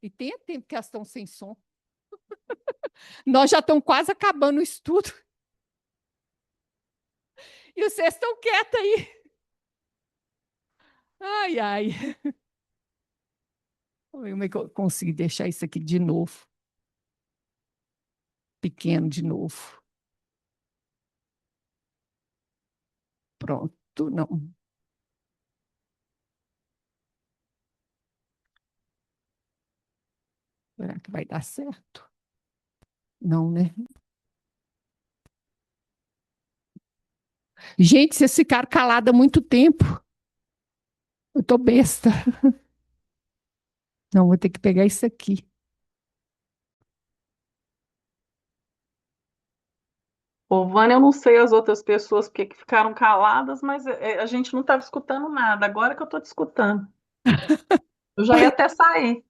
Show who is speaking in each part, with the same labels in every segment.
Speaker 1: E tem tempo que elas estão sem som. Nós já estamos quase acabando o estudo. E vocês estão quietos aí. Ai, ai. Como é que eu consegui deixar isso aqui de novo? Pequeno de novo. Pronto, não. Será que vai dar certo? Não, né? Gente, vocês ficaram calados há muito tempo. Eu tô besta. Não, vou ter que pegar isso aqui.
Speaker 2: Ô, Vânia, eu não sei as outras pessoas porque que ficaram caladas, mas a gente não estava escutando nada. Agora que eu estou te escutando. Eu já ia
Speaker 1: Pois,
Speaker 2: até sair.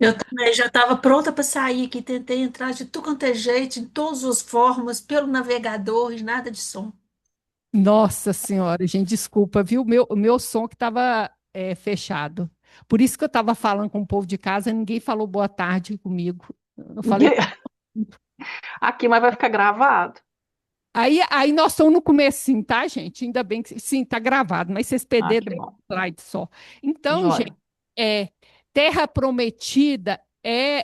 Speaker 3: Eu também já estava pronta para sair aqui, tentei entrar de tudo quanto é jeito, em todas as formas, pelo navegador e nada de som.
Speaker 1: nossa Senhora, gente, desculpa, viu? O meu som que estava fechado. Por isso que eu estava falando com o povo de casa, ninguém falou boa tarde comigo. Eu falei.
Speaker 2: Aqui, mas vai ficar gravado.
Speaker 1: Aí nós estamos no comecinho, tá, gente? Ainda bem que sim, está gravado, mas vocês
Speaker 2: Ah,
Speaker 1: perderam
Speaker 2: que
Speaker 1: um
Speaker 2: bom.
Speaker 1: slide só. Então, gente,
Speaker 2: Joia.
Speaker 1: é, terra prometida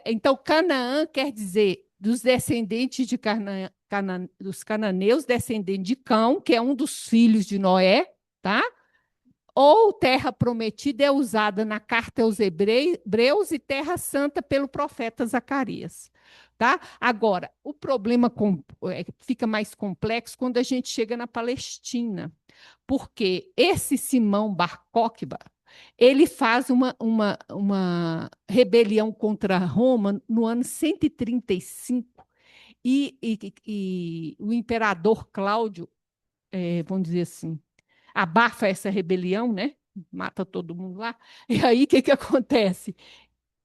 Speaker 1: então Canaã quer dizer dos descendentes de dos cananeus, descendente de Cão, que é um dos filhos de Noé, tá? Ou terra prometida é usada na carta aos Hebreus e terra santa pelo profeta Zacarias. Tá? Agora, o problema fica mais complexo quando a gente chega na Palestina, porque esse Simão Bar Cokhba, ele faz uma rebelião contra Roma no ano 135 e o imperador Cláudio, vamos dizer assim, abafa essa rebelião, né? Mata todo mundo lá. E aí o que acontece?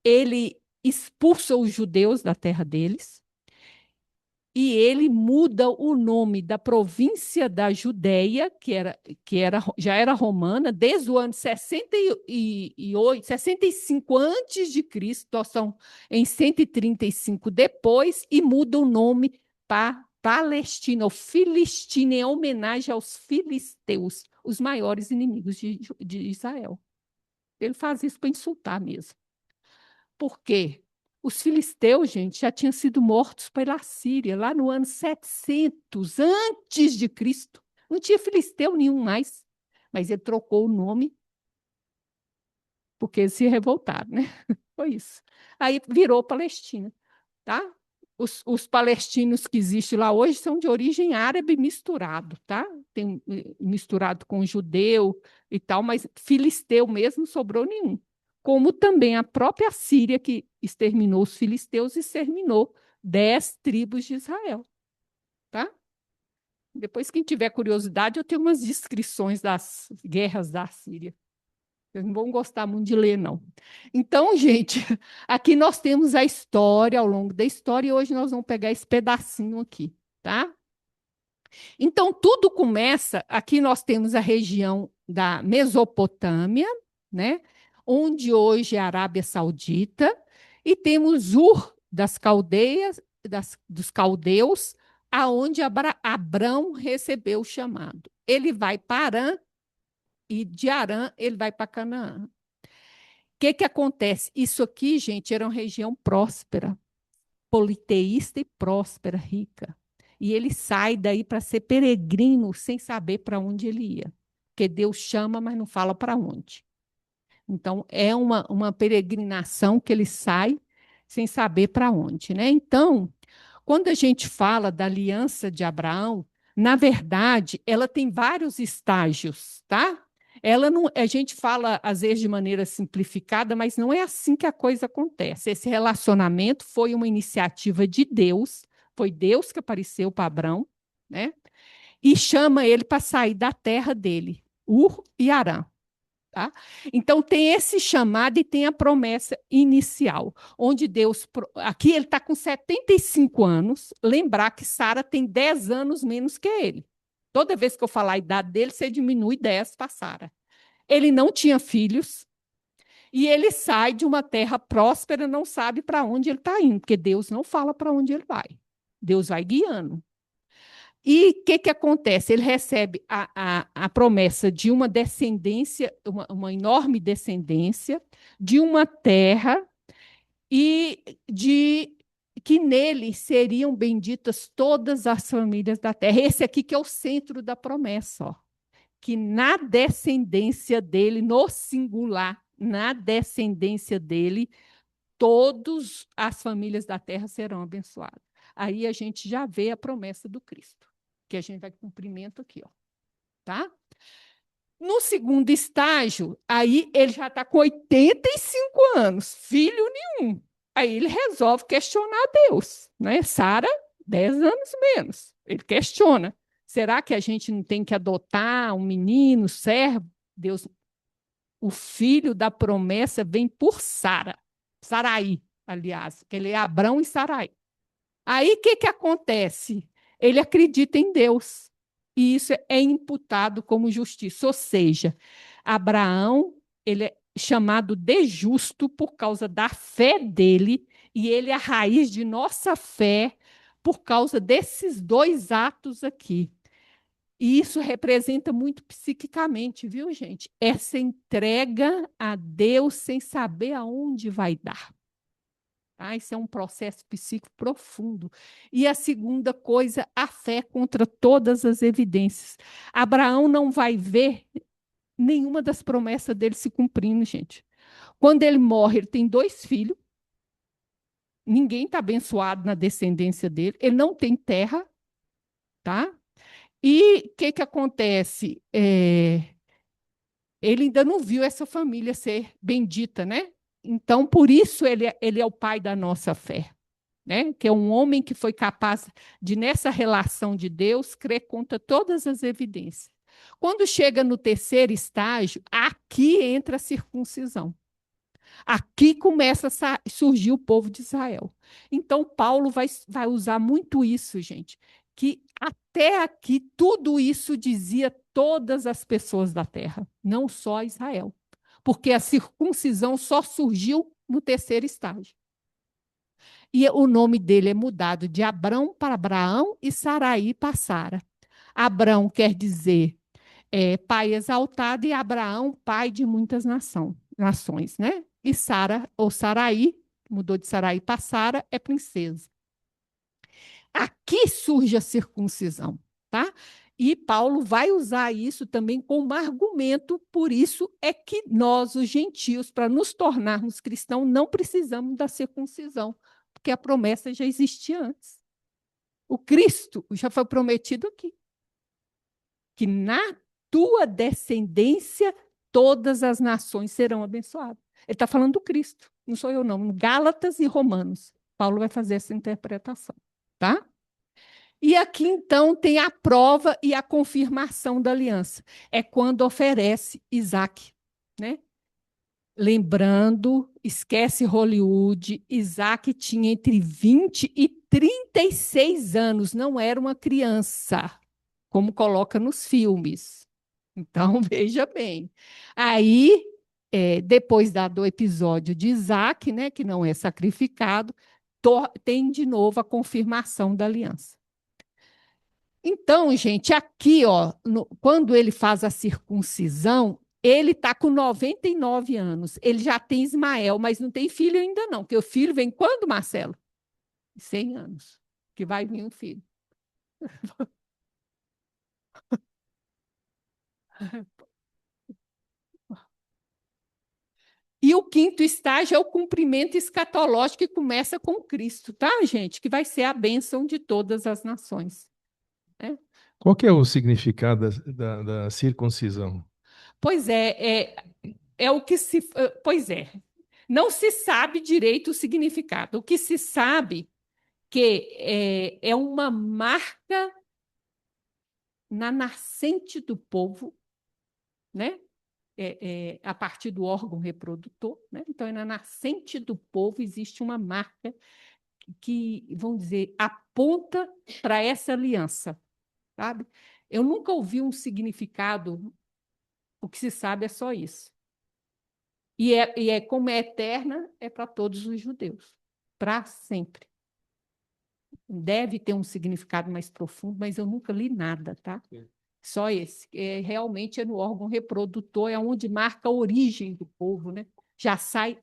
Speaker 1: Ele expulsa os judeus da terra deles e ele muda o nome da província da Judéia, já era romana, desde o ano 68, 65 antes de Cristo, nós estamos em 135 depois, e muda o nome para Palestina, ou Filistina, em homenagem aos filisteus, os maiores inimigos de Israel. Ele faz isso para insultar mesmo. Por quê? Os filisteus, gente, já tinham sido mortos pela Síria lá no ano 700 antes de Cristo. Não tinha filisteu nenhum mais, mas ele trocou o nome porque eles se revoltaram, né? Foi isso. Aí virou Palestina, tá? Os palestinos que existem lá hoje são de origem árabe misturado, tá? Tem misturado com judeu e tal, mas filisteu mesmo não sobrou nenhum. Como também a própria Síria, que exterminou os filisteus, exterminou 10 tribos de Israel, tá? Depois, quem tiver curiosidade, eu tenho umas descrições das guerras da Síria. Vocês não vão gostar muito de ler, não. Então, gente, aqui nós temos a história, ao longo da história, e hoje nós vamos pegar esse pedacinho aqui, tá? Então, tudo começa, aqui nós temos a região da Mesopotâmia, né? Onde hoje é a Arábia Saudita, e temos Ur das Caldeias, dos caldeus, aonde Abrão recebeu o chamado. Ele vai para Arã, e de Arã ele vai para Canaã. O que acontece? Isso aqui, gente, era uma região próspera, politeísta e próspera, rica. E ele sai daí para ser peregrino sem saber para onde ele ia. Porque Deus chama, mas não fala para onde. Então, é uma peregrinação que ele sai sem saber para onde. Né? Então, quando a gente fala da aliança de Abraão, na verdade, ela tem vários estágios, tá? Ela não, a gente fala às vezes de maneira simplificada, mas não é assim que a coisa acontece. Esse relacionamento foi uma iniciativa de Deus, foi Deus que apareceu para Abraão, né? E chama ele para sair da terra dele, Ur e Arã. Tá? Então, tem esse chamado e tem a promessa inicial, onde Deus. Aqui ele está com 75 anos. Lembrar que Sara tem 10 anos menos que ele. Toda vez que eu falar a idade dele, você diminui 10 para Sara. Ele não tinha filhos. E ele sai de uma terra próspera, não sabe para onde ele está indo, porque Deus não fala para onde ele vai. Deus vai guiando. E o que acontece? Ele recebe a promessa de uma descendência, uma enorme descendência, de uma terra e de que nele seriam benditas todas as famílias da terra. Esse aqui que é o centro da promessa, ó. Que na descendência dele, no singular, na descendência dele, todas as famílias da terra serão abençoadas. Aí a gente já vê a promessa do Cristo, que a gente vai cumprimento aqui, ó, tá? No segundo estágio, aí ele já está com 85 anos, filho nenhum. Aí ele resolve questionar Deus, né? Sara, 10 anos menos. Ele questiona. Será que a gente não tem que adotar um menino, servo? Deus, o filho da promessa vem por Sara. Sarai, aliás, que ele é Abrão e Sarai. Aí o que acontece? Ele acredita em Deus. E isso é imputado como justiça. Ou seja, Abraão, ele é chamado de justo por causa da fé dele, e ele é a raiz de nossa fé por causa desses dois atos aqui. E isso representa muito psiquicamente, viu, gente? Essa entrega a Deus sem saber aonde vai dar. Tá? Isso é um processo psíquico profundo. E a segunda coisa, a fé contra todas as evidências. Abraão não vai ver nenhuma das promessas dele se cumprindo, gente. Quando ele morre, ele tem 2 filhos. Ninguém está abençoado na descendência dele. Ele não tem terra, tá? E o que acontece? Ele ainda não viu essa família ser bendita, né? Então, por isso, ele é o pai da nossa fé. Né? Que é um homem que foi capaz de, nessa relação de Deus, crer contra todas as evidências. Quando chega no terceiro estágio, aqui entra a circuncisão. Aqui começa a surgir o povo de Israel. Então, Paulo vai usar muito isso, gente, que até aqui tudo isso dizia todas as pessoas da terra, não só Israel. Porque a circuncisão só surgiu no terceiro estágio. E o nome dele é mudado de Abrão para Abraão e Saraí para Sara. Abrão quer dizer pai exaltado e Abraão, pai de muitas nações, né? E Sara, ou Saraí, mudou de Saraí para Sara, é princesa. Aqui surge a circuncisão, tá? E Paulo vai usar isso também como argumento, por isso é que nós, os gentios, para nos tornarmos cristãos, não precisamos da circuncisão, porque a promessa já existia antes. O Cristo já foi prometido aqui, que na tua descendência todas as nações serão abençoadas. Ele está falando do Cristo, não sou eu não. Gálatas e Romanos, Paulo vai fazer essa interpretação, tá? E aqui, então, tem a prova e a confirmação da aliança. É quando oferece Isaac, né? Lembrando, esquece Hollywood, Isaac tinha entre 20 e 36 anos, não era uma criança, como coloca nos filmes. Então, veja bem. Aí, depois do episódio de Isaac, né, que não é sacrificado, tem de novo a confirmação da aliança. Então, gente, aqui, ó, quando ele faz a circuncisão, ele está com 99 anos. Ele já tem Ismael, mas não tem filho ainda não. Porque o filho vem quando, Marcelo? 100 anos, que vai vir um filho. E o quinto estágio é o cumprimento escatológico que começa com Cristo, tá, gente? Que vai ser a bênção de todas as nações. Né?
Speaker 4: Qual que é o significado da circuncisão?
Speaker 1: Pois é o que se. Pois é. Não se sabe direito o significado. O que se sabe que é uma marca na nascente do povo, né? A partir do órgão reprodutor. Né? Então, na nascente do povo existe uma marca que, vamos dizer, aponta para essa aliança. Sabe? Eu nunca ouvi um significado, o que se sabe é só isso. E como é eterna, é para todos os judeus, para sempre. Deve ter um significado mais profundo, mas eu nunca li nada, tá? Só esse. Realmente é no órgão reprodutor, é onde marca a origem do povo, né? Já sai.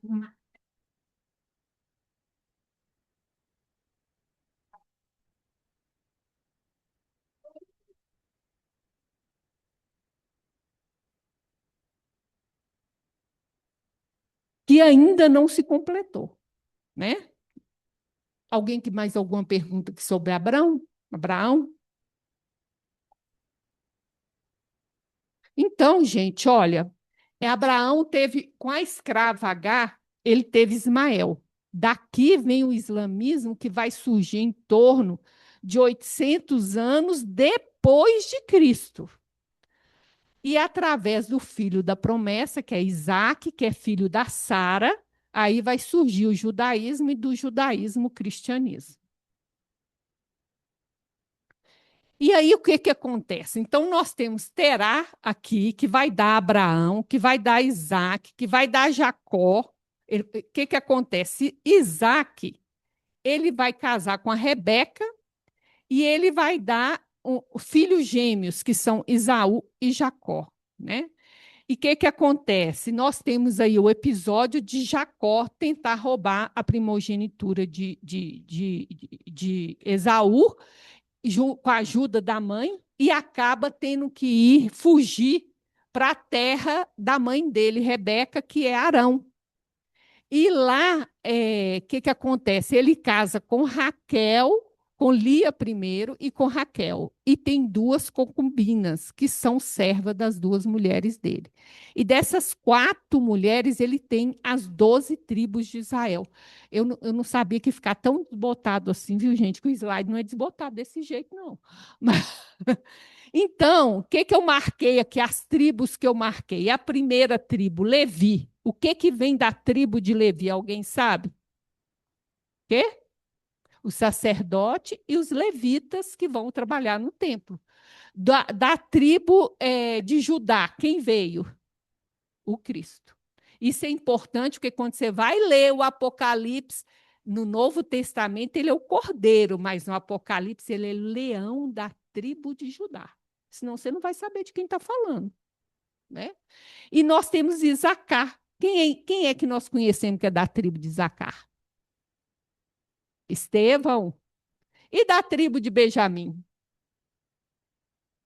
Speaker 1: Que ainda não se completou, né? Alguém que mais alguma pergunta sobre Abraão? Abraão? Então, gente, olha, Abraão teve, com a escrava Agar, ele teve Ismael. Daqui vem o islamismo que vai surgir em torno de 800 anos depois de Cristo. E através do filho da promessa, que é Isaac, que é filho da Sara, aí vai surgir o judaísmo e do judaísmo o cristianismo. E aí o que acontece? Então nós temos Terá aqui, que vai dar Abraão, que vai dar Isaac, que vai dar Jacó. O que acontece? Isaac, ele vai casar com a Rebeca e ele vai dar filhos gêmeos, que são Esaú e Jacó, né? E o que acontece? Nós temos aí o episódio de Jacó tentar roubar a primogenitura de Esaú, com a ajuda da mãe, e acaba tendo que fugir para a terra da mãe dele, Rebeca, que é Arão. E lá, que acontece? Ele casa com Raquel, com Lia primeiro e com Raquel. E tem duas concubinas, que são servas das duas mulheres dele. E dessas 4 mulheres, ele tem as 12 tribos de Israel. Eu não sabia que ficar tão desbotado assim, viu, gente? Que o slide não é desbotado desse jeito, não. Mas... Então, o que eu marquei aqui? As tribos que eu marquei. A primeira tribo, Levi. O que vem da tribo de Levi? Alguém sabe? O quê? O sacerdote e os levitas que vão trabalhar no templo. Da tribo de Judá, quem veio? O Cristo. Isso é importante, porque quando você vai ler o Apocalipse, no Novo Testamento, ele é o cordeiro, mas no Apocalipse, ele é leão da tribo de Judá. Senão você não vai saber de quem está falando, né? E nós temos Isacar. Quem é que nós conhecemos que é da tribo de Isacar? Estevão. E da tribo de Benjamim?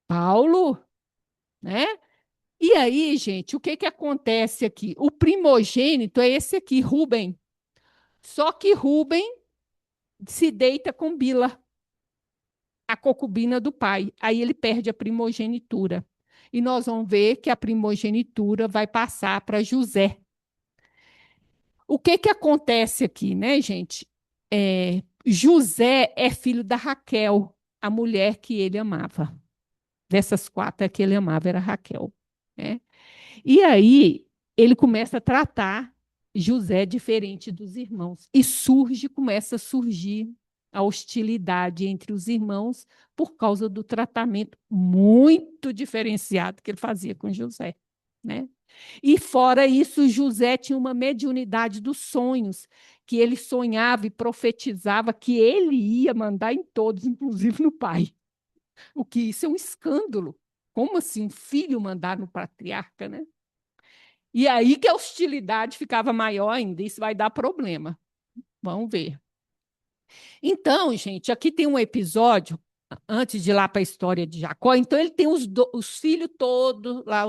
Speaker 1: Paulo, né? E aí, gente, o que acontece aqui? O primogênito é esse aqui, Rubem. Só que Rubem se deita com Bila, a concubina do pai. Aí ele perde a primogenitura. E nós vamos ver que a primogenitura vai passar para José. O que acontece aqui, né, gente? José é filho da Raquel, a mulher que ele amava. Dessas 4, a que ele amava era Raquel, né? E aí ele começa a tratar José diferente dos irmãos. E começa a surgir a hostilidade entre os irmãos por causa do tratamento muito diferenciado que ele fazia com José, né? E fora isso, José tinha uma mediunidade dos sonhos, que ele sonhava e profetizava que ele ia mandar em todos, inclusive no pai. O que isso é um escândalo. Como assim, um filho mandar no patriarca, né? E aí que a hostilidade ficava maior ainda, isso vai dar problema. Vamos ver. Então, gente, aqui tem um episódio, antes de ir lá para a história de Jacó, então ele tem os filhos todos, lá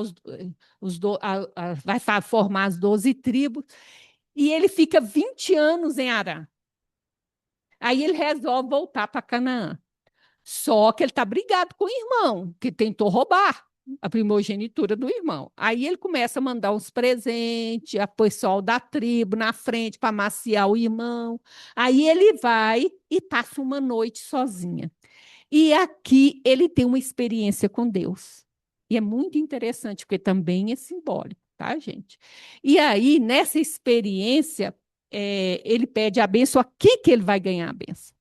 Speaker 1: vai formar as 12 tribos, e ele fica 20 anos em Arã. Aí ele resolve voltar para Canaã. Só que ele está brigado com o irmão, que tentou roubar a primogenitura do irmão. Aí ele começa a mandar uns presentes, a pessoal da tribo na frente para maciar o irmão. Aí ele vai e passa uma noite sozinha. E aqui ele tem uma experiência com Deus. E é muito interessante, porque também é simbólico, tá, gente? E aí, nessa experiência, ele pede a bênção. Aqui que ele vai ganhar a bênção,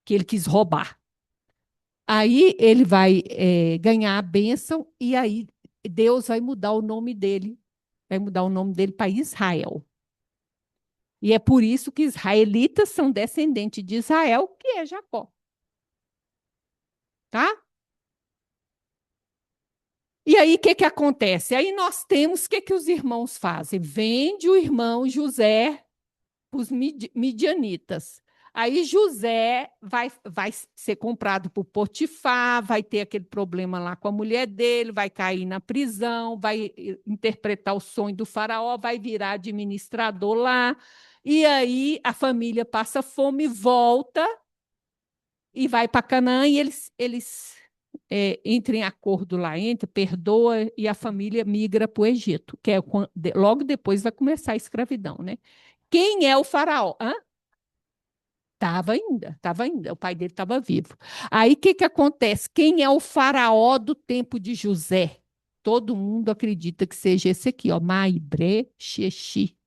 Speaker 1: que ele quis roubar. Aí ele vai ganhar a bênção e aí Deus vai mudar o nome dele. vai mudar o nome dele para Israel. E é por isso que israelitas são descendentes de Israel, que é Jacó. Tá? E aí, o que acontece? Aí nós temos, o que os irmãos fazem? Vende o irmão José para os midianitas. Aí José vai ser comprado por Potifar, vai ter aquele problema lá com a mulher dele, vai cair na prisão, vai interpretar o sonho do faraó, vai virar administrador lá. E aí a família passa fome, volta e vai para Canaã e eles entram em acordo lá, perdoa e a família migra para o Egito, que é logo depois vai começar a escravidão, né? Quem é o faraó? Estava ainda, o pai dele estava vivo. Aí o que acontece? Quem é o faraó do tempo de José? Todo mundo acredita que seja esse aqui, ó, Maibre Xexi.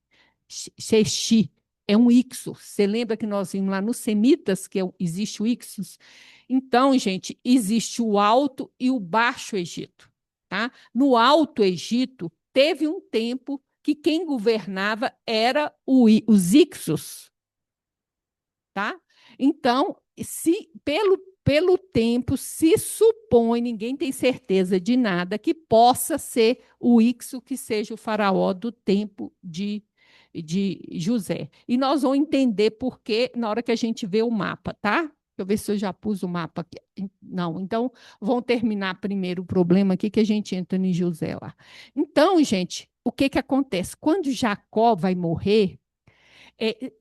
Speaker 1: Xexi. É um Ixos. Você lembra que nós vimos lá nos Semitas que existe o Ixos? Então, gente, existe o Alto e o Baixo Egito. Tá? No Alto Egito, teve um tempo que quem governava era os Ixos. Tá? Então, pelo tempo, se supõe, ninguém tem certeza de nada, que possa ser o Ixo que seja o faraó do tempo de José. E nós vamos entender por quê na hora que a gente vê o mapa, tá? Deixa eu ver se eu já pus o mapa aqui. Não, então vamos terminar primeiro o problema aqui que a gente entra em José lá. Então, gente, o que acontece? Quando Jacó vai morrer,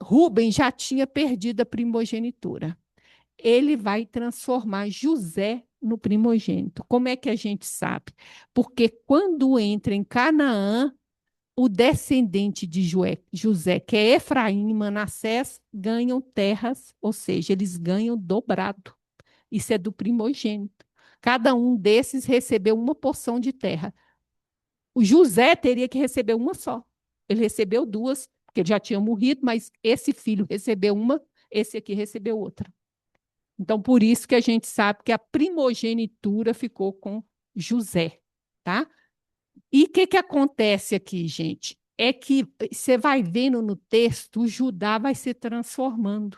Speaker 1: Rubem já tinha perdido a primogenitura. Ele vai transformar José no primogênito. Como é que a gente sabe? Porque quando entra em Canaã, o descendente de José, que é Efraim e Manassés, ganham terras, ou seja, eles ganham dobrado. Isso é do primogênito. Cada um desses recebeu uma porção de terra. O José teria que receber uma só. Ele recebeu duas, porque ele já tinha morrido, mas esse filho recebeu uma, esse aqui recebeu outra. Então, por isso que a gente sabe que a primogenitura ficou com José, tá? E o que acontece aqui, gente? É que você vai vendo no texto, o Judá vai se transformando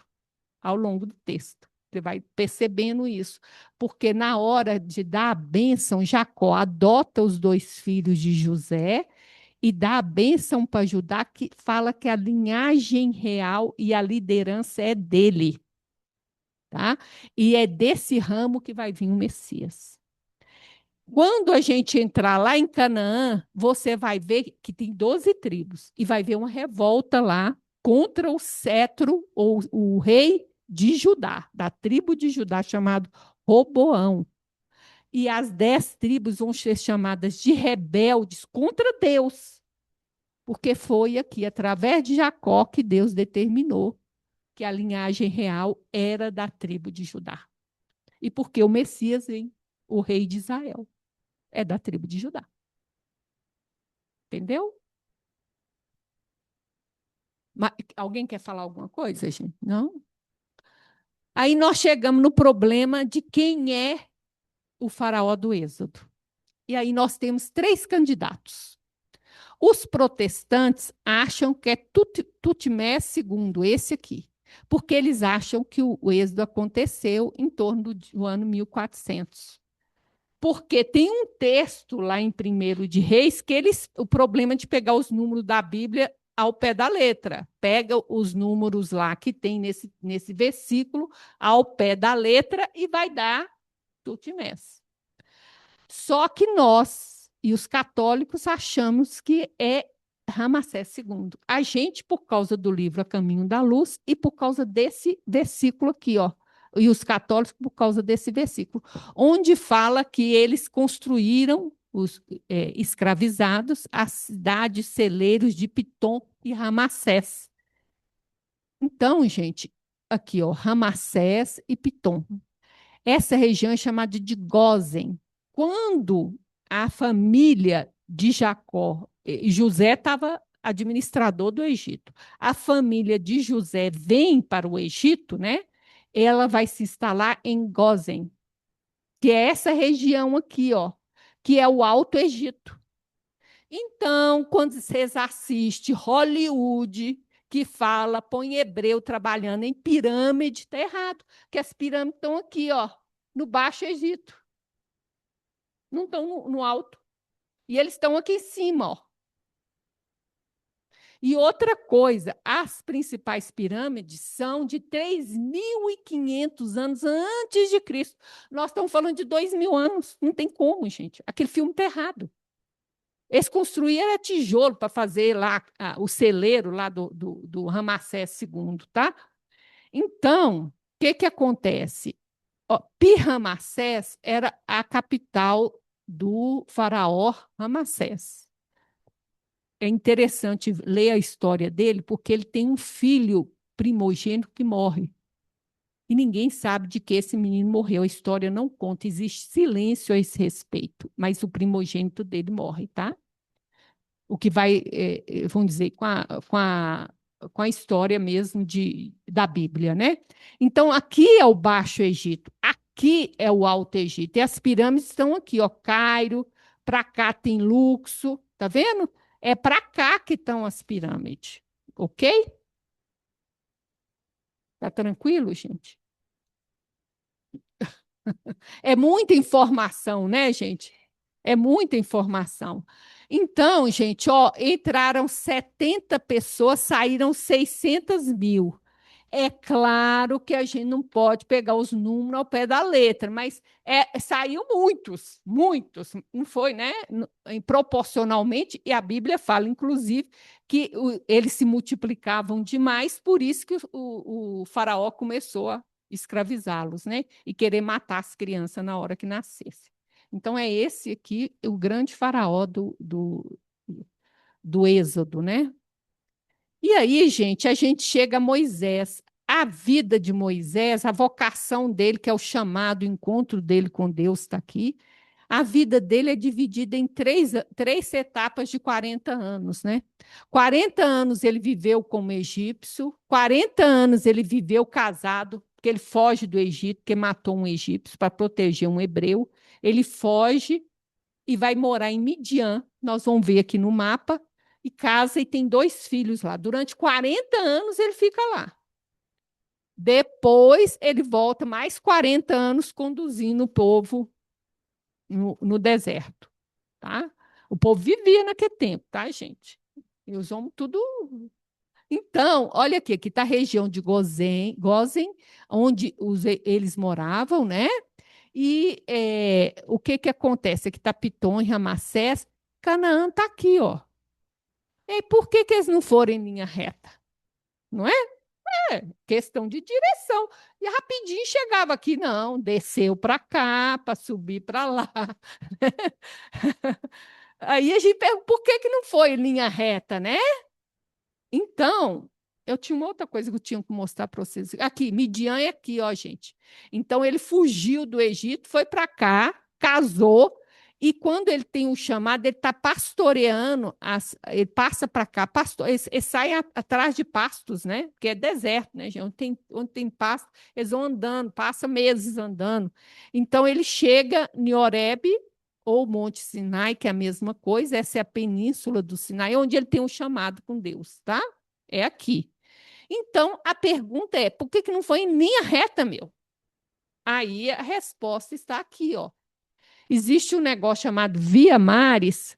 Speaker 1: ao longo do texto. Você vai percebendo isso. Porque na hora de dar a bênção, Jacó adota os dois filhos de José e dá a bênção para Judá, que fala que a linhagem real e a liderança é dele. Tá? E é desse ramo que vai vir o Messias. Quando a gente entrar lá em Canaã, você vai ver que tem 12 tribos e vai ver uma revolta lá contra o cetro ou o rei de Judá, da tribo de Judá, chamado Roboão. E as 10 tribos vão ser chamadas de rebeldes contra Deus, porque foi aqui, através de Jacó, que Deus determinou que a linhagem real era da tribo de Judá. E porque o Messias vem, o rei de Israel, é da tribo de Judá. Entendeu? Mas, alguém quer falar alguma coisa, gente? Não? Aí nós chegamos no problema de quem é o faraó do Êxodo. E aí nós temos 3 candidatos. Os protestantes acham que é Tutmés II, esse aqui, porque eles acham que o êxodo aconteceu em torno do ano 1400. Porque tem um texto lá em 1º de Reis que o problema de pegar os números da Bíblia ao pé da letra. Pega os números lá que tem nesse versículo ao pé da letra e vai dar Tutmés. Só que nós e os católicos achamos que é Ramsés II. A gente, por causa do livro A Caminho da Luz e por causa desse versículo aqui, ó, e os católicos por causa desse versículo, onde fala que eles construíram, os escravizados, as cidades celeiros de Pitom e Ramassés. Então, gente, aqui, ó, Ramassés e Pitom. Essa região é chamada de Gósen. Quando a família de Jacó, José estava administrador do Egito, a família de José vem para o Egito, né? Ela vai se instalar em Gósen, que é essa região aqui, ó, que é o Alto Egito. Então, quando vocês assistem Hollywood, que fala, põe hebreu trabalhando em pirâmide, está errado, porque as pirâmides estão aqui, ó, no Baixo Egito, não estão no alto. E eles estão aqui em cima, ó. E outra coisa, as principais pirâmides são de 3.500 anos antes de Cristo. Nós estamos falando de 2.000 anos. Não tem como, gente. Aquele filme está errado. Eles construíram tijolo para fazer lá o celeiro lá do Ramsés II, tá? Então, o que acontece? Pi-Ramsés era a capital do faraó Ramsés. É interessante ler a história dele, porque ele tem um filho primogênito que morre. E ninguém sabe de que esse menino morreu. A história não conta, existe silêncio a esse respeito, mas o primogênito dele morre, tá? O que vai, vamos dizer, com a história mesmo da Bíblia, né? Então, aqui é o Baixo Egito, aqui é o Alto Egito, e as pirâmides estão aqui, ó, Cairo, para cá tem Luxor, tá vendo? É para cá que estão as pirâmides, ok? Tá tranquilo, gente? É muita informação, né, gente? É muita informação. Então, gente, ó, entraram 70 pessoas, saíram 600.000. É claro que a gente não pode pegar os números ao pé da letra, mas saiu muitos, muitos, não foi, né? Proporcionalmente, e a Bíblia fala, inclusive, que eles se multiplicavam demais, por isso que o faraó começou a escravizá-los, né? E querer matar as crianças na hora que nascesse. Então, é esse aqui o grande faraó do Êxodo, né? E aí, gente, a gente chega a Moisés. A vida de Moisés, a vocação dele, que é o chamado, o encontro dele com Deus, está aqui. A vida dele é dividida em três etapas de 40 anos, né? 40 anos ele viveu como egípcio, 40 anos ele viveu casado, porque ele foge do Egito, porque matou um egípcio para proteger um hebreu. Ele foge e vai morar em Midian, nós vamos ver aqui no mapa, e casa e tem 2 filhos lá. Durante 40 anos ele fica lá. Depois ele volta mais 40 anos conduzindo o povo no deserto, tá? O povo vivia naquele tempo, tá, gente? E os homens tudo. Então, olha aqui está a região de Gozen, onde eles moravam, né? E o que acontece? Aqui está Pitom e Ramassés, Canaã está aqui, ó. E por que eles não foram em linha reta? Não é? É questão de direção. E rapidinho chegava aqui, não, desceu para cá, para subir para lá. Aí a gente pergunta, por que não foi em linha reta, né? Então, eu tinha uma outra coisa que eu tinha que mostrar para vocês. Aqui, Midian é aqui, ó, gente. Então, ele fugiu do Egito, foi para cá, casou, e quando ele tem um chamado, ele está pastoreando, ele passa para cá, ele sai atrás de pastos, né? Porque é deserto, né, gente? Onde tem pasto, eles vão andando, passa meses andando. Então, ele chega em Horebe, ou Monte Sinai, que é a mesma coisa, essa é a península do Sinai, onde ele tem um chamado com Deus, tá? É aqui. Então, a pergunta é, por que não foi em linha reta, meu? Aí a resposta está aqui, ó. Existe um negócio chamado Via Maris,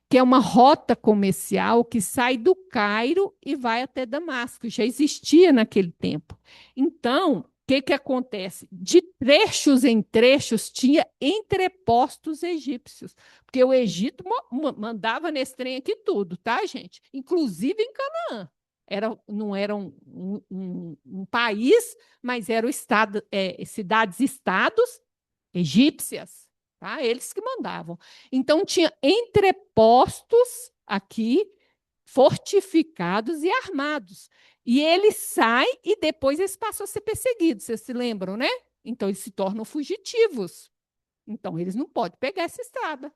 Speaker 1: que é uma rota comercial que sai do Cairo e vai até Damasco. Já existia naquele tempo. Então, o que acontece? De trechos em trechos tinha entrepostos egípcios, porque o Egito mandava nesse trem aqui tudo, tá, gente? Inclusive em Canaã. Não era um país, mas eram cidades-estados egípcias, tá? Eles que mandavam. Então, tinha entrepostos aqui, fortificados e armados. E eles saem e depois eles passam a ser perseguidos, vocês se lembram, né? Então, eles se tornam fugitivos. Então, eles não podem pegar essa estrada.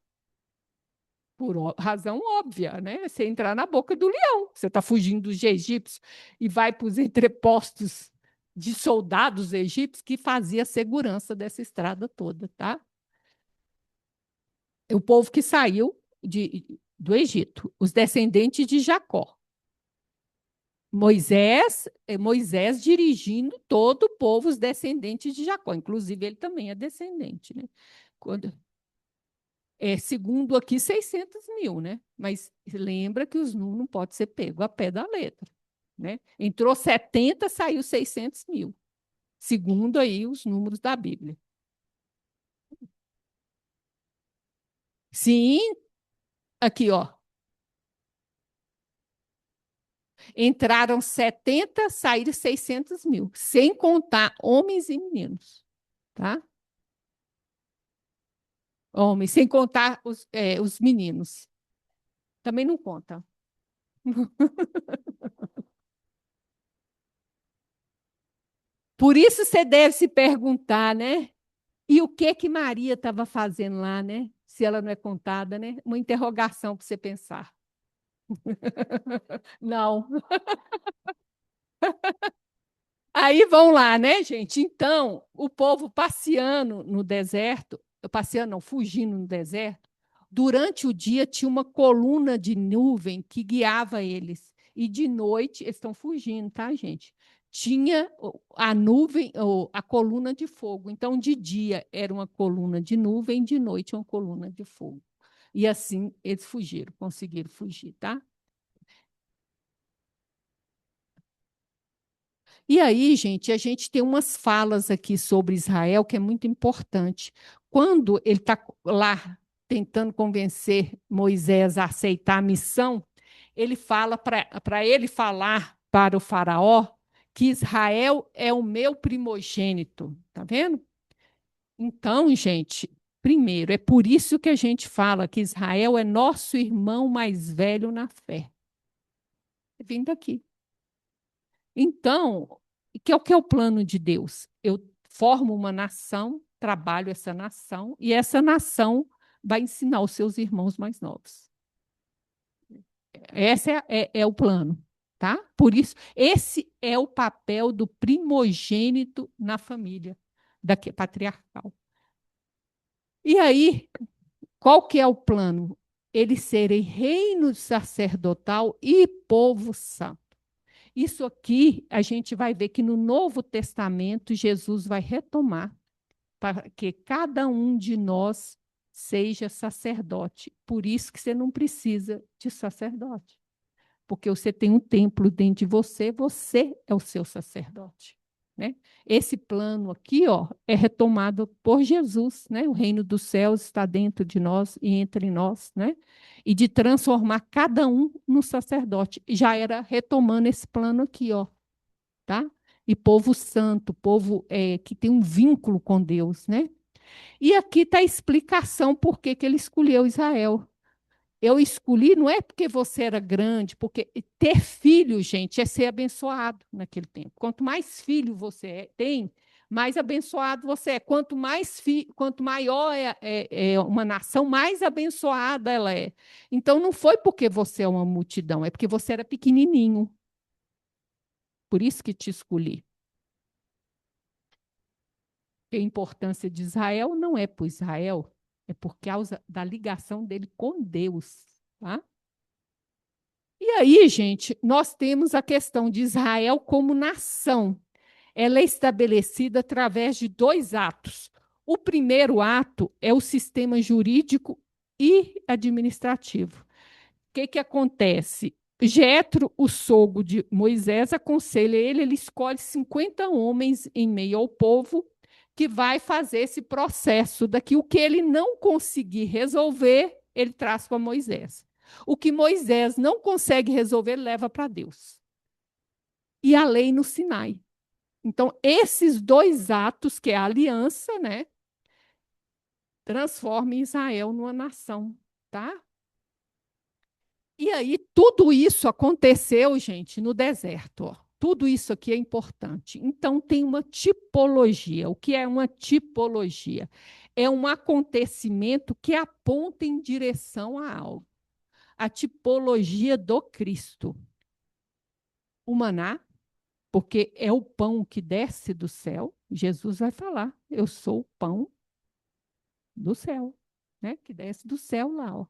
Speaker 1: Por razão óbvia, né? Você entrar na boca do leão. Você está fugindo dos egípcios e vai para os entrepostos de soldados egípcios que fazia a segurança dessa estrada toda, tá? O povo que saiu do Egito, os descendentes de Jacó. Moisés dirigindo todo o povo, os descendentes de Jacó. Inclusive, ele também é descendente, né? Segundo aqui, 600 mil, né? Mas lembra que os números não podem ser pego a pé da letra, né? Entrou 70, saiu 600 mil, segundo aí os números da Bíblia. Sim, aqui, ó. Entraram 70, saíram 600 mil, sem contar homens e meninos, tá? Homens, sem contar os meninos. Também não conta. Por isso você deve se perguntar, né? E o que Maria estava fazendo lá, né? Se ela não é contada, né? Uma interrogação para você pensar. Não. Aí vão lá, né, gente? Então, o povo passeando no deserto, passeando, não, fugindo no deserto, durante o dia tinha uma coluna de nuvem que guiava eles. E de noite, eles estão fugindo, tá, gente? Tinha a nuvem, ou a coluna de fogo. Então, de dia era uma coluna de nuvem, de noite uma coluna de fogo. E assim eles fugiram, conseguiram fugir, tá? E aí, gente, a gente tem umas falas aqui sobre Israel que é muito importante. Quando ele está lá tentando convencer Moisés a aceitar a missão, ele fala para ele falar para o faraó que Israel é o meu primogênito. Tá vendo? Então, gente, primeiro, é por isso que a gente fala que Israel é nosso irmão mais velho na fé. Vindo aqui. Então, que é o plano de Deus? Eu formo uma nação, trabalho essa nação, e essa nação vai ensinar os seus irmãos mais novos. Esse é o plano, tá? Por isso, esse é o papel do primogênito na família patriarcal. E aí, qual que é o plano? Eles serem reino sacerdotal e povo santo. Isso aqui a gente vai ver que no Novo Testamento Jesus vai retomar para que cada um de nós seja sacerdote. Por isso que você não precisa de sacerdote. Porque você tem um templo dentro de você, você é o seu sacerdote. Né? Esse plano aqui, ó, é retomado por Jesus, né? O reino dos céus está dentro de nós e entre nós, né? E de transformar cada um no sacerdote. Já era retomando esse plano aqui, ó, tá? E povo santo, povo que tem um vínculo com Deus, né? E aqui está a explicação por que ele escolheu Israel. Eu escolhi, não é porque você era grande, porque ter filho, gente, é ser abençoado naquele tempo. Quanto mais filho você tem, mais abençoado você é. Quanto maior é uma nação, mais abençoada ela é. Então, não foi porque você é uma multidão, é porque você era pequenininho. Por isso que te escolhi. A importância de Israel não é por Israel, é por causa da ligação dele com Deus, tá? E aí, gente, nós temos a questão de Israel como nação. Ela é estabelecida através de dois atos. O primeiro ato é o sistema jurídico e administrativo. O que acontece? Jetro, o sogro de Moisés, aconselha ele escolhe 50 homens em meio ao povo que vai fazer esse processo daqui. O que ele não conseguir resolver, ele traz para Moisés. O que Moisés não consegue resolver, leva para Deus. E a lei no Sinai. Então, esses dois atos, que é a aliança, né, transforma Israel numa nação, tá? E aí, tudo isso aconteceu, gente, no deserto. Ó. Tudo isso aqui é importante. Então, tem uma tipologia. O que é uma tipologia? É um acontecimento que aponta em direção a algo. A tipologia do Cristo. O maná, porque é o pão que desce do céu. Jesus vai falar, eu sou o pão do céu, né? Que desce do céu lá. Ó.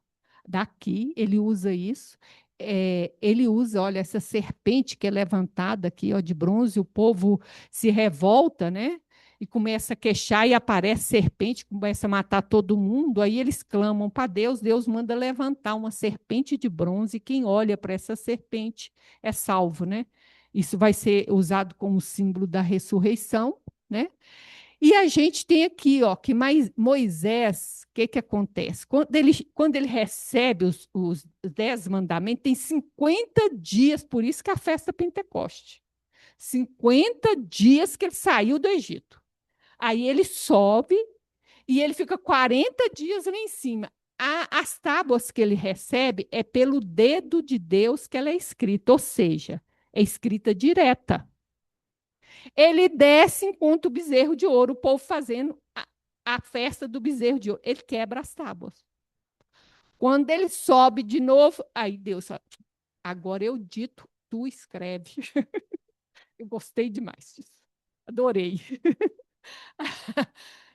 Speaker 1: daqui, ele usa isso. Ele usa, olha, essa serpente que é levantada aqui, ó, de bronze, o povo se revolta, né? E começa a queixar e aparece serpente, começa a matar todo mundo. Aí eles clamam para Deus, Deus manda levantar uma serpente de bronze, e quem olha para essa serpente é salvo, né? Isso vai ser usado como símbolo da ressurreição, né? E a gente tem aqui, ó, que Moisés, o que que acontece? Quando ele recebe os 10 mandamentos, tem 50 dias, por isso que a festa Pentecoste. 50 dias que ele saiu do Egito. Aí ele sobe e ele fica 40 dias lá em cima. As tábuas que ele recebe é pelo dedo de Deus que ela é escrita, ou seja, é escrita direta. Ele desce enquanto o bezerro de ouro, o povo fazendo a festa do bezerro de ouro. Ele quebra as tábuas. Quando ele sobe de novo, aí Deus fala, agora eu dito, tu escreve. Eu gostei demais disso. Adorei.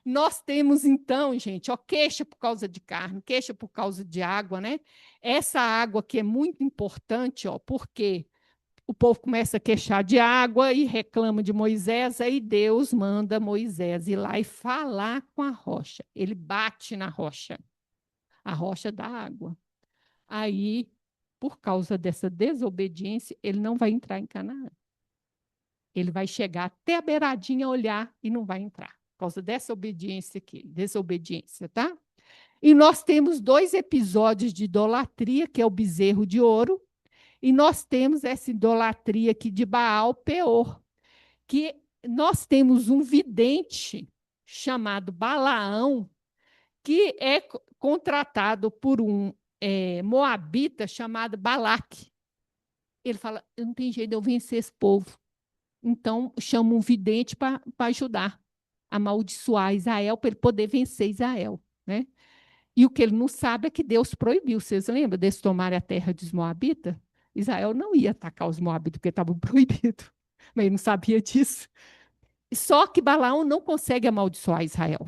Speaker 1: Nós temos, então, gente, ó, queixa por causa de carne, queixa por causa de água, né? Essa água que é muito importante, ó, porque o povo começa a queixar de água e reclama de Moisés, aí Deus manda Moisés ir lá e falar com a rocha. Ele bate na rocha, a rocha da água. Aí, por causa dessa desobediência, ele não vai entrar em Canaã. Ele vai chegar até a beiradinha, olhar e não vai entrar. Por causa dessa obediência aqui, desobediência, tá? E nós temos 2 episódios de idolatria, que é o bezerro de ouro, e nós temos essa idolatria aqui de Baal Peor, que nós temos um vidente chamado Balaão, que é contratado por um moabita chamado Balaque. Ele fala, não tem jeito de eu vencer esse povo. Então, chama um vidente para ajudar a amaldiçoar Israel, para ele poder vencer Israel, né? E o que ele não sabe é que Deus proibiu. Vocês lembram deles tomarem a terra dos moabitas? Israel não ia atacar os moabitas, porque estavam proibidos. Mas ele não sabia disso. Só que Balaão não consegue amaldiçoar Israel.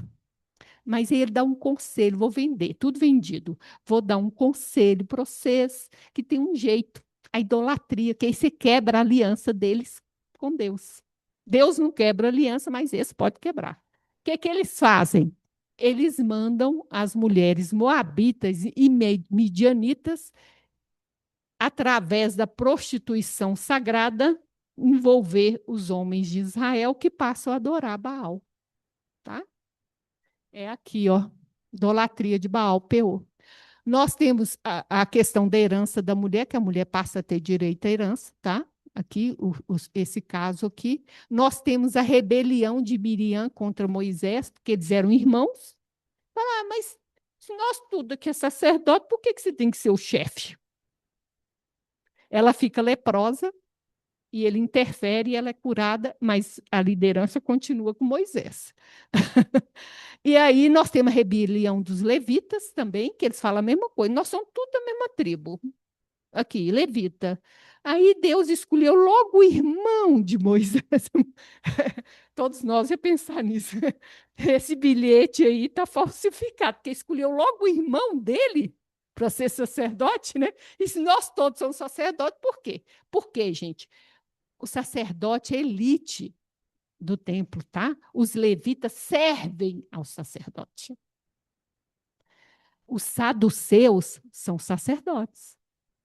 Speaker 1: Mas ele dá um conselho, vou vender, tudo vendido. Vou dar um conselho para vocês, que tem um jeito, a idolatria, que aí você quebra a aliança deles com Deus. Deus não quebra a aliança, mas esse pode quebrar. O que que eles fazem? Eles mandam as mulheres moabitas e midianitas, através da prostituição sagrada, envolver os homens de Israel que passam a adorar Baal. Tá? É aqui, ó, idolatria de Baal, Peor. Nós temos a questão da herança da mulher, que a mulher passa a ter direito à herança, tá? Aqui, esse caso aqui. Nós temos a rebelião de Miriam contra Moisés, porque eles eram irmãos. Ah, mas se nós tudo aqui é sacerdote, por que você tem que ser o chefe? Ela fica leprosa e ele interfere e ela é curada, mas a liderança continua com Moisés. E aí nós temos a rebelião dos levitas também, que eles falam a mesma coisa. Nós somos tudo da mesma tribo. Aqui, levita. Aí Deus escolheu logo o irmão de Moisés. Todos nós ia pensar nisso. Esse bilhete aí está falsificado, porque escolheu logo o irmão dele para ser sacerdote, né? E se nós todos somos sacerdotes, por quê? Por quê, gente? O sacerdote é elite do templo, tá? Os levitas servem ao sacerdote. Os saduceus são sacerdotes.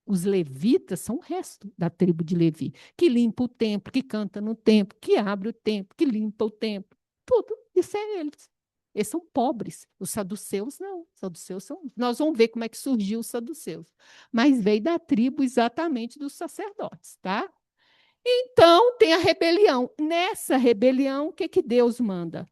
Speaker 1: Os levitas são o resto da tribo de Levi, que limpa o templo, que canta no templo, que abre o templo, que limpa o templo. Tudo isso é eles. Eles são pobres. Os saduceus não. Os saduceus são. Nós vamos ver como é que surgiu os saduceus. Mas veio da tribo exatamente dos sacerdotes, tá? Então, tem a rebelião. Nessa rebelião, o que, que Deus manda?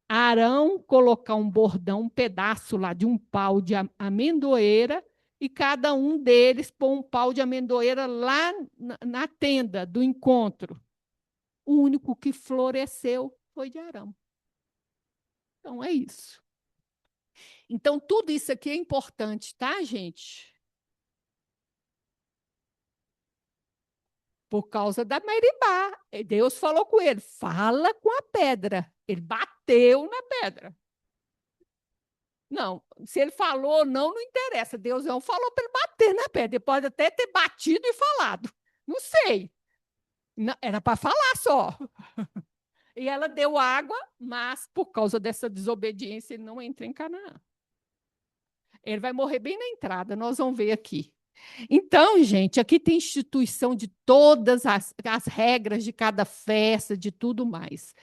Speaker 1: Arão colocar um bordão, um pedaço lá de um pau de amendoeira, e cada um deles pôr um pau de amendoeira lá na tenda do encontro. O único que floresceu foi de Arão. Então, é isso. Então, tudo isso aqui é importante, tá, gente? Por causa da Meribá. Deus falou com ele, fala com a pedra. Ele bateu na pedra. Não, se ele falou ou não, não interessa. Deus não falou para ele bater na pedra. Ele pode até ter batido e falado. Não sei. Não, era para falar só. E ela deu água, mas por causa dessa desobediência, ele não entra em Canaã. Ele vai morrer bem na entrada, nós vamos ver aqui. Então, gente, aqui tem instituição de todas as regras de cada festa, de tudo mais.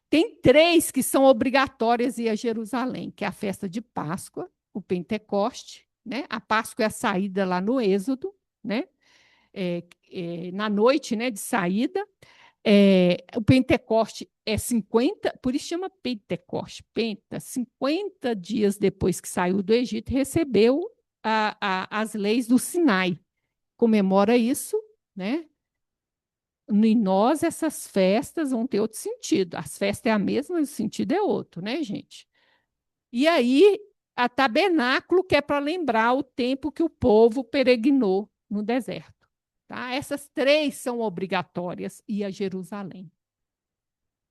Speaker 1: Tem 3 que são obrigatórias ir a Jerusalém, que é a festa de Páscoa, o Pentecoste, né? A Páscoa é a saída lá no Êxodo, né? Na noite, né, de saída. O Pentecoste é 50, por isso chama Pentecoste, 50 dias depois que saiu do Egito, recebeu as leis do Sinai. Comemora isso, né? Em nós, essas festas vão ter outro sentido. As festas é a mesma, mas o sentido é outro, né, gente? E aí, a tabernáculo, que é para lembrar o tempo que o povo peregrinou no deserto. Tá? Essas 3 são obrigatórias, ir a Jerusalém.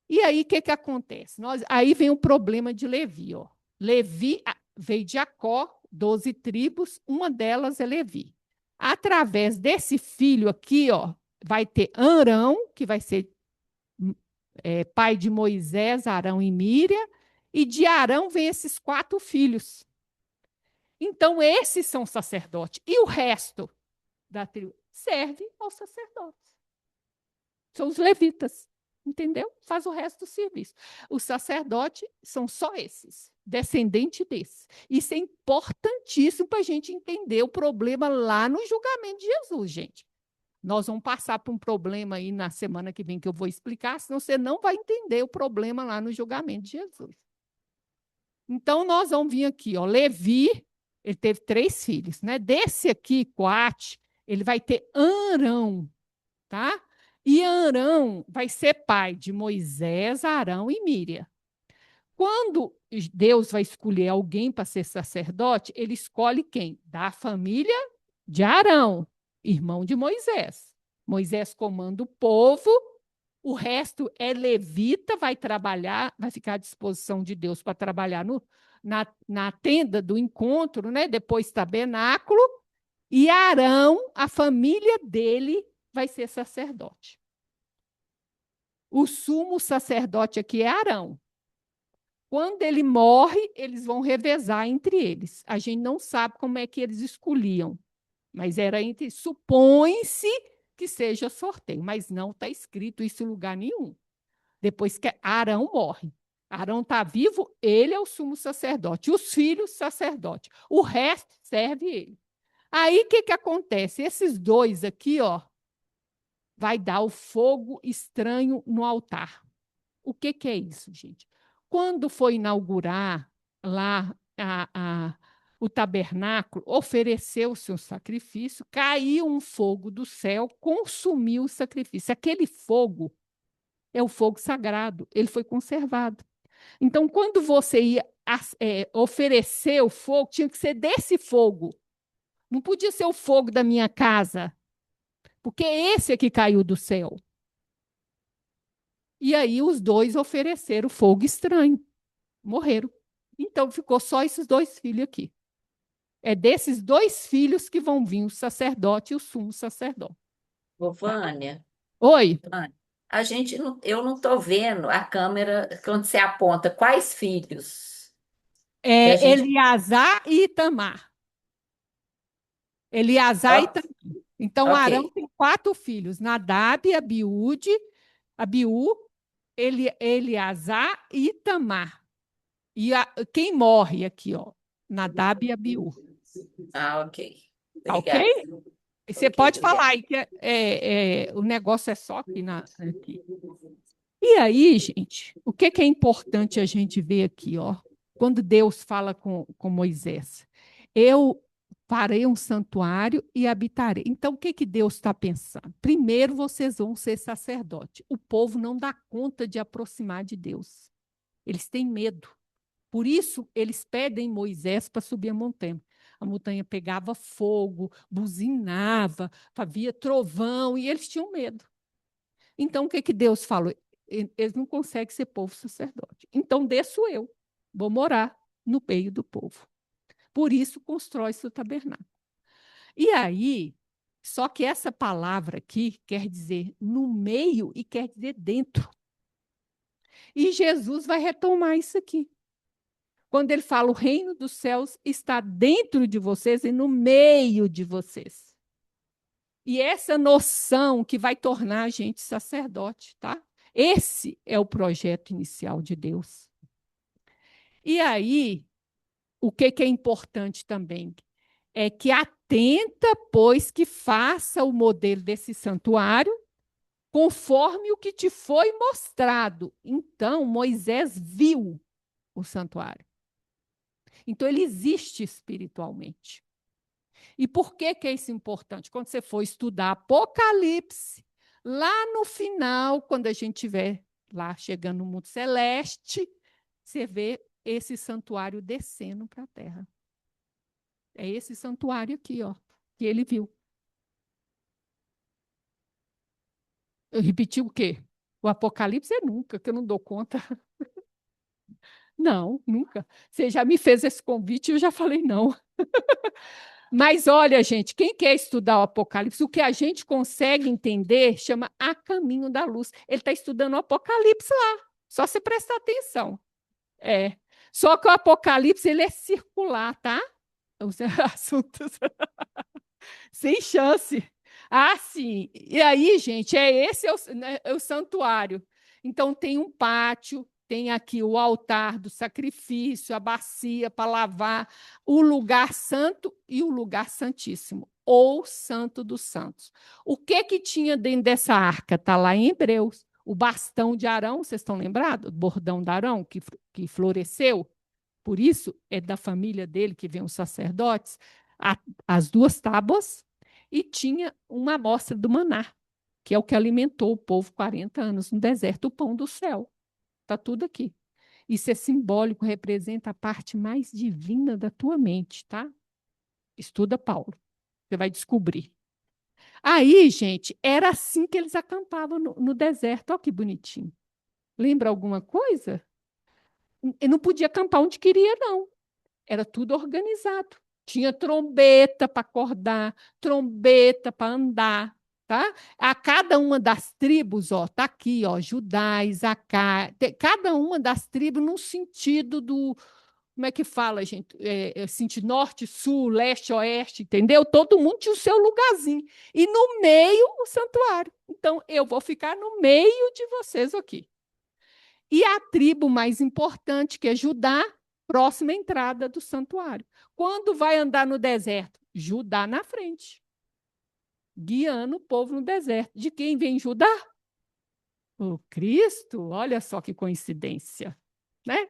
Speaker 1: E aí, o que acontece? Aí vem o problema de Levi. Ó. Levi veio de Jacó, 12 tribos, uma delas é Levi. Através desse filho aqui, ó, vai ter Arão, que vai ser pai de Moisés, Arão e Míria, e de Arão vem esses 4 filhos. Então, esses são sacerdotes. E o resto da tribo serve aos sacerdotes. São os levitas, entendeu? Faz o resto do serviço. Os sacerdotes são só esses, descendente desses. Isso é importantíssimo para a gente entender o problema lá no julgamento de Jesus, gente. Nós vamos passar por um problema aí na semana que vem que eu vou explicar, senão você não vai entender o problema lá no julgamento de Jesus. Então, nós vamos vir aqui, ó, Levi, ele teve 3 filhos, né? Desse aqui, Coate, ele vai ter Arão, tá? E Arão vai ser pai de Moisés, Arão e Míria. Quando Deus vai escolher alguém para ser sacerdote, ele escolhe quem? Da família de Arão, irmão de Moisés. Moisés comanda o povo, o resto é levita, vai trabalhar, vai ficar à disposição de Deus para trabalhar na tenda do encontro, né? Depois tabernáculo, e Arão, a família dele, vai ser sacerdote. O sumo sacerdote aqui é Arão. Quando ele morre, eles vão revezar entre eles. A gente não sabe como é que eles escolhiam, mas era entre. Supõe-se que seja sorteio, mas não está escrito isso em lugar nenhum. Depois que Arão morre. Arão está vivo, ele é o sumo sacerdote. Os filhos, sacerdote. O resto serve ele. Aí, o que acontece? Esses 2 aqui, ó, vai dar o fogo estranho no altar. O que é isso, gente? Quando foi inaugurar lá o tabernáculo, ofereceu o seu sacrifício, caiu um fogo do céu, consumiu o sacrifício. Aquele fogo é o fogo sagrado, ele foi conservado. Então, quando você ia oferecer o fogo, tinha que ser desse fogo. Não podia ser o fogo da minha casa, porque esse é que caiu do céu. E aí os 2 ofereceram fogo estranho. Morreram. Então ficou só esses 2 filhos aqui. É desses 2 filhos que vão vir o sacerdote e o sumo sacerdote.
Speaker 3: Ô, Vânia,
Speaker 1: Oi.
Speaker 3: eu não estou vendo a câmera quando você aponta. Quais filhos?
Speaker 1: Eleazar e Itamar. Eleazar e Itamar. Então,
Speaker 3: Ok.
Speaker 1: Arão tem 4 filhos: Nadab, Abiú, Eleazar e Itamar. E quem morre aqui, ó? Nadab e Abiú.
Speaker 3: Ok.
Speaker 1: Tá ok?
Speaker 3: Obrigada.
Speaker 1: Você
Speaker 3: Ok,
Speaker 1: pode
Speaker 3: obrigada.
Speaker 1: falar aí que o negócio é só aqui. Aqui. E aí, gente, o que é importante a gente ver aqui, ó? Quando Deus fala com Moisés, eu farei um santuário e habitarei. Então, o que Deus está pensando? Primeiro, vocês vão ser sacerdote. O povo não dá conta de aproximar de Deus. Eles têm medo. Por isso, eles pedem Moisés para subir a montanha. A montanha pegava fogo, buzinava, havia trovão, e eles tinham medo. Então, o que Deus falou? Eles não conseguem ser povo sacerdote. Então, desço eu, vou morar no meio do povo. Por isso, constrói-se o tabernáculo. E aí, só que essa palavra aqui quer dizer no meio e quer dizer dentro. E Jesus vai retomar isso aqui. Quando ele fala, o reino dos céus está dentro de vocês e no meio de vocês. E essa noção que vai tornar a gente sacerdote, tá? Esse é o projeto inicial de Deus. E aí, o que é importante também? É que atenta, pois, que faça o modelo desse santuário conforme o que te foi mostrado. Então, Moisés viu o santuário. Então, ele existe espiritualmente. E por que é isso importante? Quando você for estudar Apocalipse, lá no final, quando a gente estiver lá chegando no mundo celeste, você vê esse santuário descendo para a terra. É esse santuário aqui, ó, que ele viu. Eu repeti o quê? O Apocalipse é nunca, que eu não dou conta. Não, nunca. Você já me fez esse convite e eu já falei não. Mas olha, gente, quem quer estudar o Apocalipse, o que a gente consegue entender chama A Caminho da Luz. Ele está estudando o Apocalipse lá, só se prestar atenção. É. Só que o Apocalipse ele é circular, tá? Os assuntos sem chance. Ah, sim. E aí, gente, esse é né, é o santuário. Então, tem um pátio, tem aqui o altar do sacrifício, a bacia para lavar, o lugar santo e o lugar santíssimo, ou santo dos santos. O que tinha dentro dessa arca? Está lá em Hebreus. O bastão de Arão, vocês estão lembrados? O bordão de Arão, que floresceu. Por isso, é da família dele que vem os sacerdotes. As duas tábuas e tinha uma amostra do maná, que é o que alimentou o povo 40 anos no deserto, o pão do céu. Está tudo aqui. Isso é simbólico, representa a parte mais divina da tua mente, tá? Estuda Paulo, você vai descobrir. Aí, gente, era assim que eles acampavam no deserto. Olha que bonitinho. Lembra alguma coisa? Eu não podia acampar onde queria, não. Era tudo organizado. Tinha trombeta para acordar, trombeta para andar, tá? A cada uma das tribos, ó, tá aqui, ó, Judá, Isacar, cada uma das tribos num sentido do, como é que fala, gente? Sentido norte, sul, leste, oeste, entendeu? Todo mundo tinha o seu lugarzinho. E no meio, o santuário. Então, eu vou ficar no meio de vocês aqui. E a tribo mais importante, que é Judá, próxima entrada do santuário. Quando vai andar no deserto? Judá na frente, guiando o povo no deserto. De quem vem Judá? O Cristo. Olha só que coincidência, né?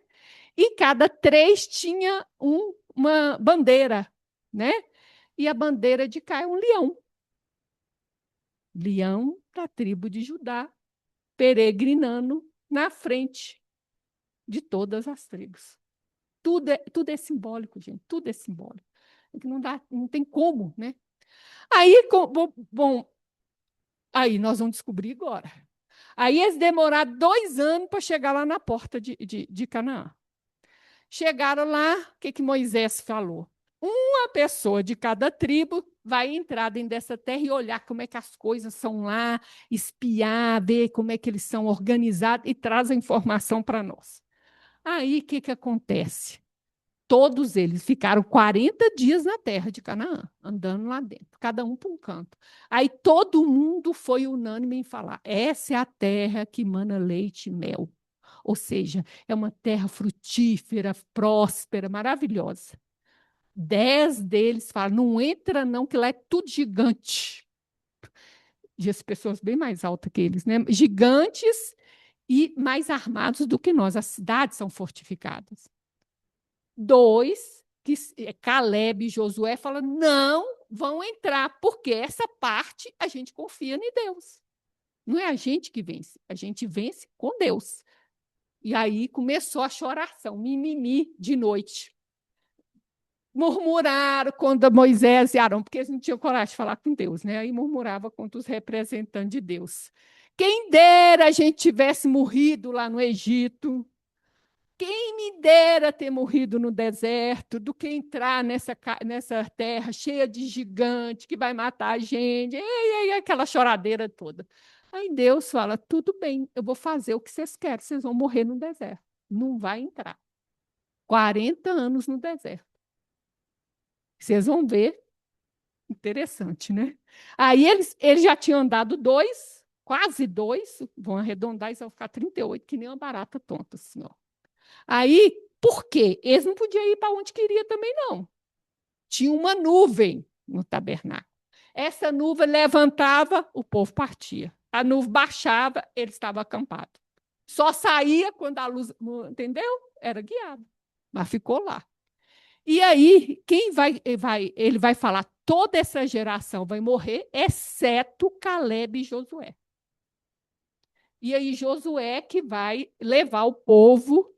Speaker 1: E cada três tinha uma bandeira, né? E a bandeira de cá é um leão. Leão da tribo de Judá, peregrinando na frente de todas as tribos. Tudo é simbólico, gente. Tudo é simbólico. Não tem como, né? Aí, bom, aí nós vamos descobrir agora. Aí eles demoraram 2 anos para chegar lá na porta de Canaã. Chegaram lá, o que Moisés falou? Uma pessoa de cada tribo vai entrar dentro dessa terra e olhar como é que as coisas são lá, espiar, ver como é que eles são organizados e traz a informação para nós. Aí, o que acontece? Todos eles ficaram 40 dias na terra de Canaã, andando lá dentro, cada um para um canto. Aí todo mundo foi unânime em falar: essa é a terra que mana leite e mel. Ou seja, é uma terra frutífera, próspera, maravilhosa. 10 deles falam: não entra não, que lá é tudo gigante. E as pessoas bem mais altas que eles, né? Gigantes e mais armados do que nós. As cidades são fortificadas. 2, que Caleb e Josué falam, não vão entrar, porque essa parte a gente confia em Deus. Não é a gente que vence, a gente vence com Deus. E aí começou a choração, mimimi de noite. Murmuraram contra Moisés e Arão, porque eles não tinham coragem de falar com Deus, né? Aí murmurava contra os representantes de Deus. Quem dera a gente tivesse morrido lá no Egito. quem me dera ter morrido no deserto do que entrar nessa terra cheia de gigante que vai matar a gente, e aquela choradeira toda. Aí Deus fala, tudo bem, eu vou fazer o que vocês querem, vocês vão morrer no deserto. Não vai entrar. 40 anos no deserto. Vocês vão ver. Interessante, né? Aí eles já tinham andado 2, quase 2, vão arredondar e vão ficar 38, que nem uma barata tonta, assim, ó. Aí, por quê? Eles não podiam ir para onde queria também, não. Tinha uma nuvem no tabernáculo. Essa nuvem levantava, o povo partia. A nuvem baixava, ele estava acampado. Só saía quando a luz, entendeu? Era guiado, mas ficou lá. E aí, ele vai falar, toda essa geração vai morrer, exceto Caleb e Josué. E aí, Josué que vai levar o povo,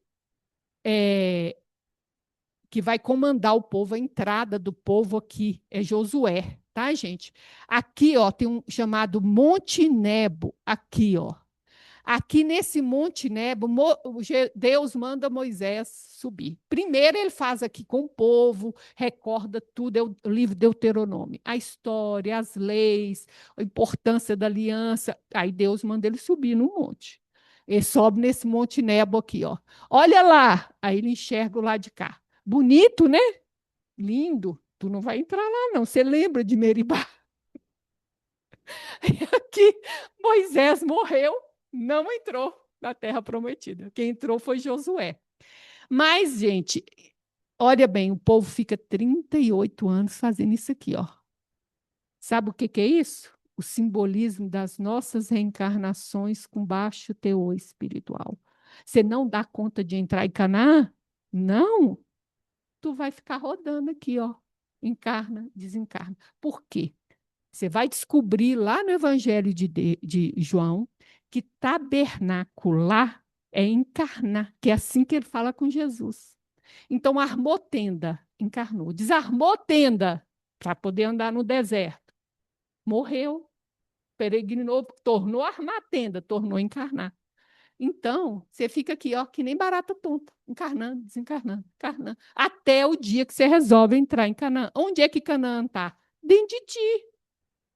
Speaker 1: que vai comandar o povo, a entrada do povo aqui, é Josué, tá, gente? Aqui, ó, tem um chamado Monte Nebo, aqui, ó. Aqui nesse Monte Nebo, Deus manda Moisés subir. Primeiro ele faz aqui com o povo, recorda tudo, é o livro Deuteronômio, a história, as leis, a importância da aliança. Aí Deus manda ele subir no monte. Ele sobe nesse Monte Nebo aqui, ó. Olha lá, aí ele enxerga o lado de cá. Bonito, né? Lindo. Tu não vai entrar lá, não. Você lembra de Meribá? Aqui, Moisés morreu, não entrou na terra prometida. Quem entrou foi Josué. Mas, gente, olha bem, o povo fica 38 anos fazendo isso aqui, ó. Sabe o que é isso? O simbolismo das nossas reencarnações com baixo teor espiritual. Você não dá conta de entrar em Canaã? Não. Tu vai ficar rodando aqui, ó. Encarna, desencarna. Por quê? Você vai descobrir lá no Evangelho de João que tabernacular é encarnar, que é assim que ele fala com Jesus. Então, armou tenda, encarnou. Desarmou tenda para poder andar no deserto. Morreu, peregrinou, tornou a armar tenda, tornou a encarnar. Então, você fica aqui, ó, que nem barata tonta, encarnando, desencarnando, encarnando, até o dia que você resolve entrar em Canaã. Onde é que Canaã está? Dentro de ti.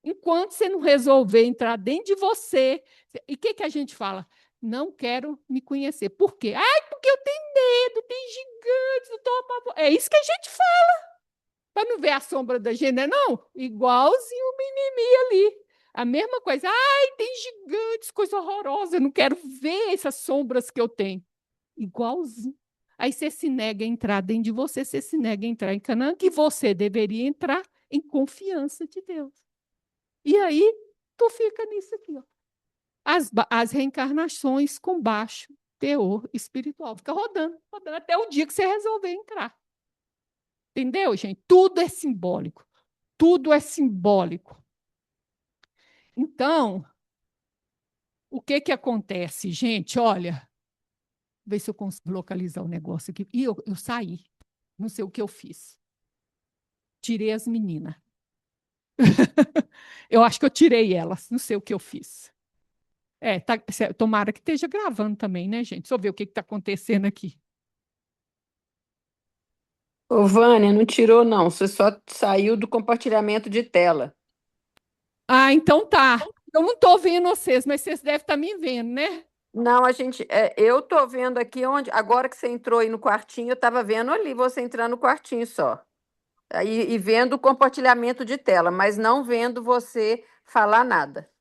Speaker 1: Enquanto você não resolver entrar dentro de você, e o que a gente fala? Não quero me conhecer. Por quê? Ai, porque eu tenho medo, tem gigantes, eu tô apavor. É isso que a gente fala. Para não ver a sombra da gente, não? Igualzinho o mimimi ali. A mesma coisa. Ai, tem gigantes, coisa horrorosa, eu não quero ver essas sombras que eu tenho. Igualzinho. Aí você se nega a entrar dentro de você, você se nega a entrar em Canaã, que você deveria entrar em confiança de Deus. E aí, tu fica nisso aqui, ó. As reencarnações com baixo teor espiritual. Fica rodando, rodando, até o dia que você resolver entrar. Entendeu, gente? Tudo é simbólico. Tudo é simbólico. Então, o que acontece, gente? Olha, ver se eu consigo localizar o negócio aqui. E eu saí. Não sei o que eu fiz. Tirei as meninas. Eu acho que eu tirei elas. Não sei o que eu fiz. Tomara que esteja gravando também, né, gente? Só ver o que está acontecendo aqui.
Speaker 5: Ô, Vânia, não tirou, não. Você só saiu do compartilhamento de tela.
Speaker 1: Ah, então tá. Eu não estou vendo vocês, mas vocês devem estar me vendo, né?
Speaker 5: Não, eu tô vendo aqui onde, agora que você entrou aí no quartinho, eu estava vendo ali você entrar no quartinho só. Aí, e vendo o compartilhamento de tela, mas não vendo você falar nada.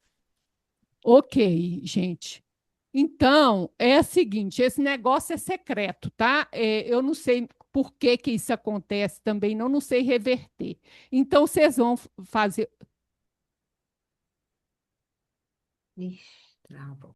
Speaker 1: Ok, gente. Então, é o seguinte, esse negócio é secreto, tá? Eu não sei por que isso acontece também, não sei reverter. Então, vocês vão fazer...
Speaker 5: Ixi, travou.